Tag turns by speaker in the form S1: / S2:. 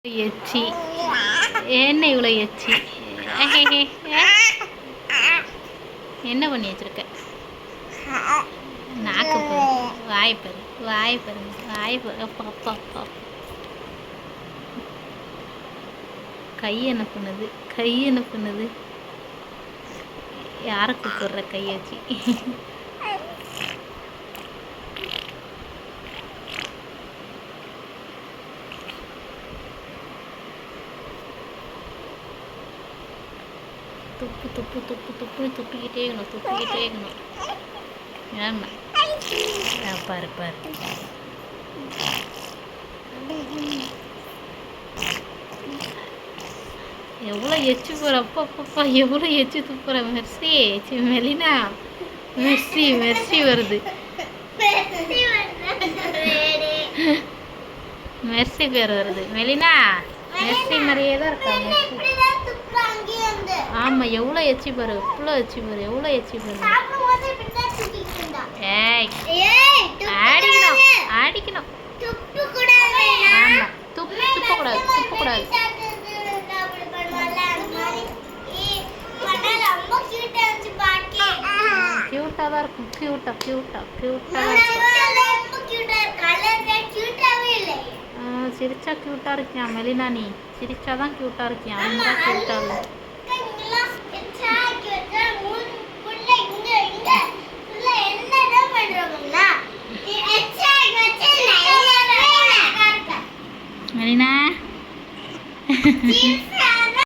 S1: எச்சி என்ன இவ்வளோ எச்சி என்ன பண்ணி வச்சிருக்க? நாக்கு பாரு, வாய் பாரு, வாய் பாரு, வாய் பாரு. அப்பா அப்பா அப்பா. கை என்ன பண்ணுது? கை என்ன பண்ணுது? யாரை கூப்பிடுற கையை வச்சு? துப்பு துப்பு துப்பு துப்புன்னு துப்பிக்கிட்டே இருக்கணும். ஆமாம், பாரு பாரு. எவ்வளோ எச்சு போகிற? அப்பப்பா எவ்வளோ எச்சு துப்புற. மெர்சி மெலினா, மெர்சி வருது. மெர்சி பேர் வருது. மெலினா மெர்சி மாதிரியே தான் இருக்கா. ஆமாம், எவ்வளோ எச்சி பாரு, எவ்வளோ எச்சி பாரு, எவ்வளோ எச்சி பாரு. ஏய், அடிக்கணும். ஆமாம், துப்பக்கூடாது. க்யூட்டாக தான் இருக்கும். க்யூட்டாக சிரிச்சா க்யூட்டாக இருக்கியா மெலினா? நீ சிரிச்சாதான் க்யூட்டாக இருக்கியா? அவங்க தான் க்யூட்டாக இல்லை.